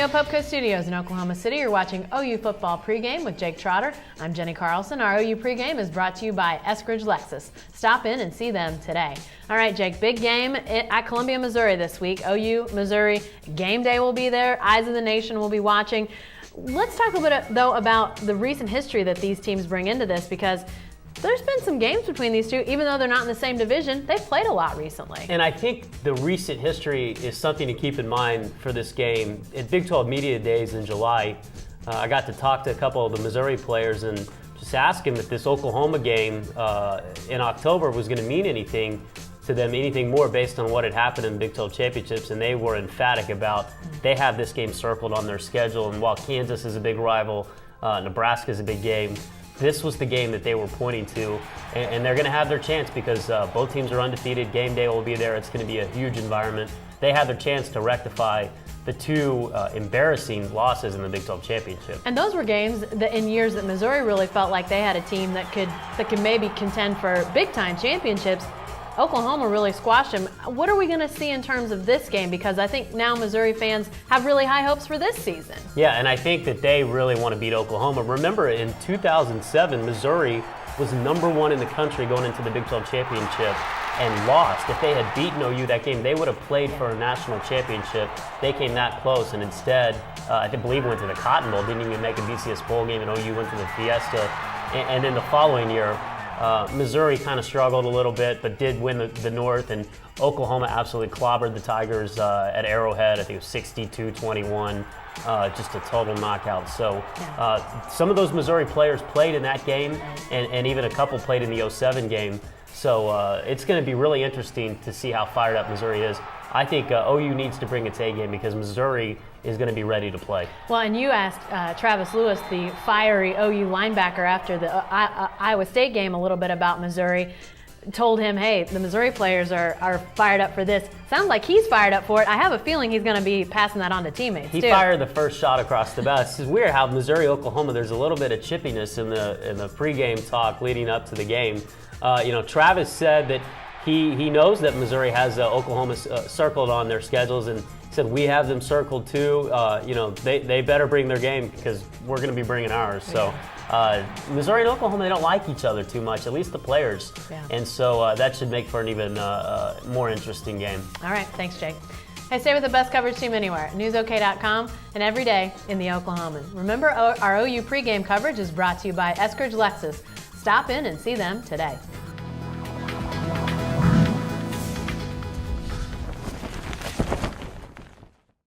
Neo Pubco Studios in Oklahoma City, you're watching OU Football Pregame with Jake Trotter. I'm Jenny Carlson. Our OU Pregame is brought to you by Eskridge Lexus. Stop in and see them today. All right, Jake, big game at Columbia, Missouri this week. OU, Missouri, game day will be there. Eyes of the nation will be watching. Let's talk a little bit, though, about the recent history that these teams bring into this, because there's been some games between these two. Even though they're not in the same division, they've played a lot recently. And I think the recent history is something to keep in mind for this game. At Big 12 Media Days in July, I got to talk to a couple of the Missouri players and just ask them if this Oklahoma game in October was going to mean anything to them, anything more based on what had happened in the Big 12 championships, and they were emphatic about they have this game circled on their schedule. And while Kansas is a big rival, Nebraska is a big game, this was the game that they were pointing to, and they're going to have their chance because both teams are undefeated. Game day will be there. It's going to be a huge environment. They have their chance to rectify the two embarrassing losses in the Big 12 championship. And those were games that in years that Missouri really felt like they had a team that could maybe contend for big-time championships. Oklahoma really squashed them. What are we going to see in terms of this game? Because I think now Missouri fans have really high hopes for this season. Yeah, and I think that they really want to beat Oklahoma. Remember, in 2007, Missouri was #1 in the country going into the Big 12 championship and lost. If they had beaten OU that game, they would have played for a national championship. They came that close, and instead, I believe went to the Cotton Bowl, didn't even make a BCS bowl game, and OU went to the Fiesta. And then the following year, Missouri kind of struggled a little bit, but did win the North, and Oklahoma absolutely clobbered the Tigers at Arrowhead. I think it was 62-21, just a total knockout. So some of those Missouri players played in that game, and even a couple played in the 07 game. So it's going to be really interesting to see how fired up Missouri is. I think OU needs to bring its A game because Missouri is going to be ready to play. Well, and you asked Travis Lewis, the fiery OU linebacker, after the Iowa State game a little bit about Missouri. Told him, hey, the Missouri players are fired up for this. Sounds like he's fired up for it. I have a feeling he's going to be passing that on to teammates, He too. fired the first shot across the bow. It's weird how Missouri, Oklahoma, there's a little bit of chippiness in the pregame talk leading up to the game. Travis said that he knows that Missouri has Oklahoma circled on their schedules, and said we have them circled too. They better bring their game because we're going to be bringing ours. So Missouri and Oklahoma, they don't like each other too much, at least the players. Yeah. And so that should make for an even more interesting game. All right, thanks, Jake. Hey, stay with the best coverage team anywhere, newsok.com, and every day in the Oklahoman. Remember, our OU pregame coverage is brought to you by Eskridge Lexus. Stop in and see them today.